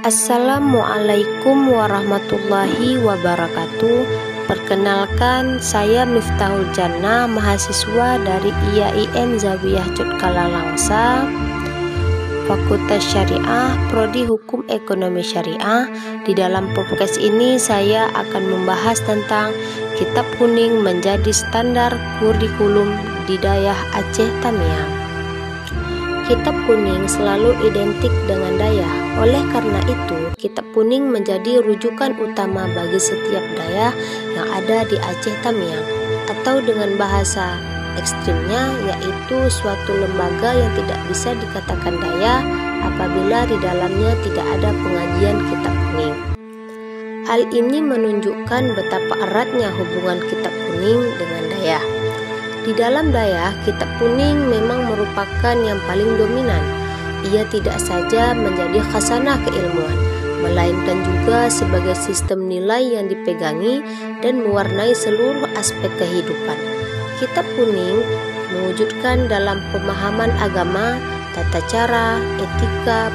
Assalamualaikum warahmatullahi wabarakatuh. Perkenalkan, saya Miftahul Jannah, mahasiswa dari IAIN Zawiyah Cutkala Langsa, Fakultas Syariah, Prodi Hukum Ekonomi Syariah. Di dalam podcast ini saya akan membahas tentang Kitab Kuning menjadi standar kurikulum di Dayah Aceh Tamiang. Kitab Kuning selalu identik dengan Dayah. Oleh karena itu, Kitab Kuning menjadi rujukan utama bagi setiap Dayah yang ada di Aceh Tamiang, atau dengan bahasa ekstrimnya yaitu suatu lembaga yang tidak bisa dikatakan Dayah apabila di dalamnya tidak ada pengajian Kitab Kuning. Hal ini menunjukkan betapa eratnya hubungan Kitab Kuning dengan Dayah. Di dalam Dayah, Kitab Kuning memang merupakan yang paling dominan. Ia tidak saja menjadi khasanah keilmuan, melainkan juga sebagai sistem nilai yang dipegangi dan mewarnai seluruh aspek kehidupan. Kitab Kuning mewujudkan dalam pemahaman agama, tata cara, etika,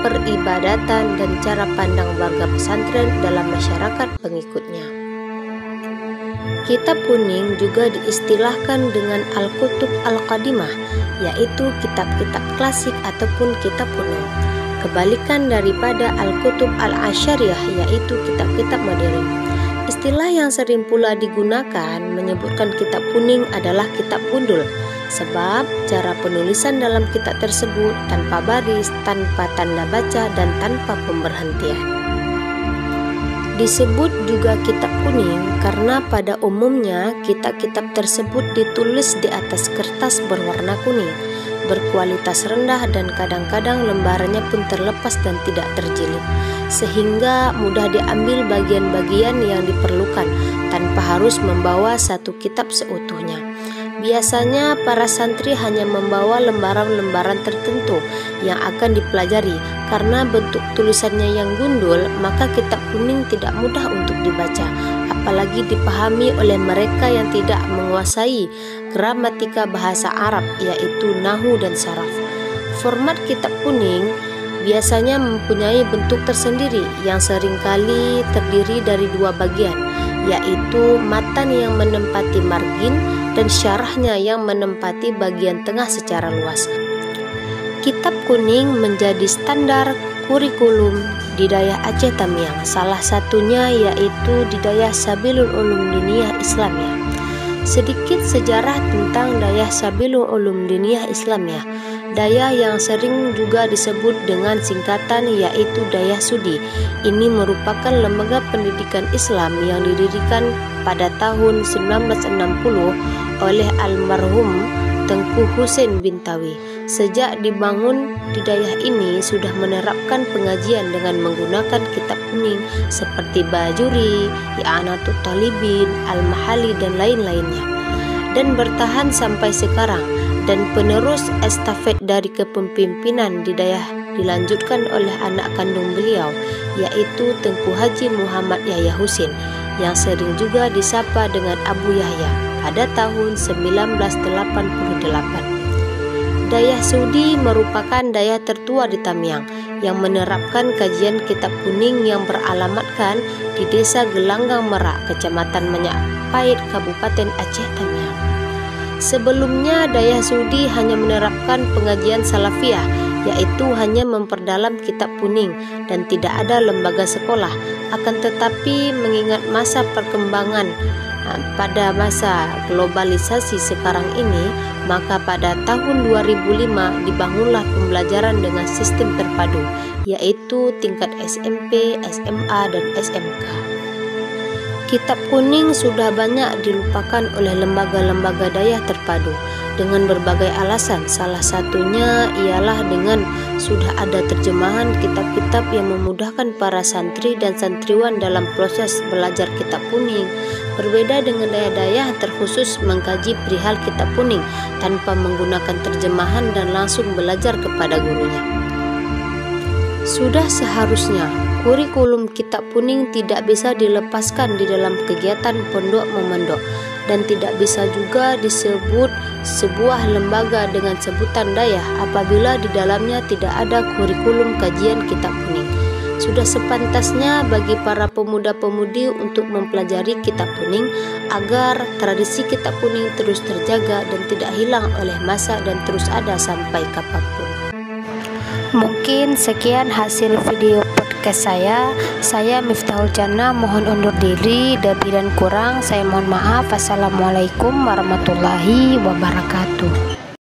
peribadatan, dan cara pandang warga pesantren dalam masyarakat pengikutnya. Kitab Kuning juga diistilahkan dengan Al-Kutub Al-Qadimah, yaitu kitab-kitab klasik ataupun kitab kuno. Kebalikan daripada Al-Kutub Al-Asyariyah, yaitu kitab-kitab modern. Istilah yang sering pula digunakan menyebutkan Kitab Kuning adalah kitab gundul, sebab cara penulisan dalam kitab tersebut tanpa baris, tanpa tanda baca, dan tanpa pemberhentian. Disebut juga Kitab Kuning karena pada umumnya kitab-kitab tersebut ditulis di atas kertas berwarna kuning, berkualitas rendah, dan kadang-kadang lembarannya pun terlepas dan tidak terjilid, sehingga mudah diambil bagian-bagian yang diperlukan tanpa harus membawa satu kitab seutuhnya. Biasanya para santri hanya membawa lembaran-lembaran tertentu yang akan dipelajari. Karena bentuk tulisannya yang gundul, maka Kitab Kuning tidak mudah untuk dibaca, apalagi dipahami oleh mereka yang tidak menguasai gramatika bahasa Arab, yaitu nahwu dan saraf. Format Kitab Kuning biasanya mempunyai bentuk tersendiri yang seringkali terdiri dari dua bagian, yaitu matan yang menempati margin dan syarahnya yang menempati bagian tengah secara luas. Kitab Kuning menjadi standar kurikulum di Dayah Aceh Tamiang, salah satunya yaitu di Dayah Sabilul Ulum Diniyah Islamiyah. Sedikit sejarah tentang Dayah Sabilul Ulum Diniyah Islamiyah. Dayah yang sering juga disebut dengan singkatan yaitu Dayah Sudi. Ini merupakan lembaga pendidikan Islam yang didirikan pada tahun 1960 oleh almarhum Tengku Husein Bintawi. Sejak dibangun di Dayah ini sudah menerapkan pengajian dengan menggunakan Kitab Kuning seperti Bajuri, I'anatul Talibin, Al-Mahali, dan lain-lainnya, dan bertahan sampai sekarang. Dan penerus estafet dari kepemimpinan di Dayah dilanjutkan oleh anak kandung beliau, yaitu Tengku Haji Muhammad Yahya Husin, yang sering juga disapa dengan Abu Yahya pada tahun 1988. Dayah Sudi merupakan dayah tertua di Tamiang yang menerapkan kajian Kitab Kuning yang beralamatkan di Desa Gelanggang Merak, Kecamatan Menyapait, Kabupaten Aceh Tamiang. Sebelumnya Dayah Sudi hanya menerapkan pengajian salafiyah, yaitu hanya memperdalam Kitab Kuning dan tidak ada lembaga sekolah. Akan tetapi mengingat masa perkembangan pada masa globalisasi sekarang ini, maka pada tahun 2005 dibangunlah pembelajaran dengan sistem terpadu, yaitu tingkat SMP, SMA, dan SMK. Kitab Kuning sudah banyak dilupakan oleh lembaga-lembaga Dayah terpadu dengan berbagai alasan. Salah satunya ialah dengan sudah ada terjemahan kitab-kitab yang memudahkan para santri dan santriwan dalam proses belajar Kitab Kuning. Berbeda dengan Dayah-Dayah terkhusus mengkaji perihal Kitab Kuning tanpa menggunakan terjemahan dan langsung belajar kepada gurunya. Sudah seharusnya kurikulum Kitab Kuning tidak bisa dilepaskan di dalam kegiatan pondok memondok, dan tidak bisa juga disebut sebuah lembaga dengan sebutan dayah apabila di dalamnya tidak ada kurikulum kajian Kitab Kuning. Sudah sepantasnya bagi para pemuda-pemudi untuk mempelajari Kitab Kuning agar tradisi Kitab Kuning terus terjaga dan tidak hilang oleh masa dan terus ada sampai kapanpun. Mungkin sekian hasil video podcast saya. Saya Miftahul Jannah mohon undur diri, lebih dan kurang saya mohon maaf. Assalamualaikum warahmatullahi wabarakatuh.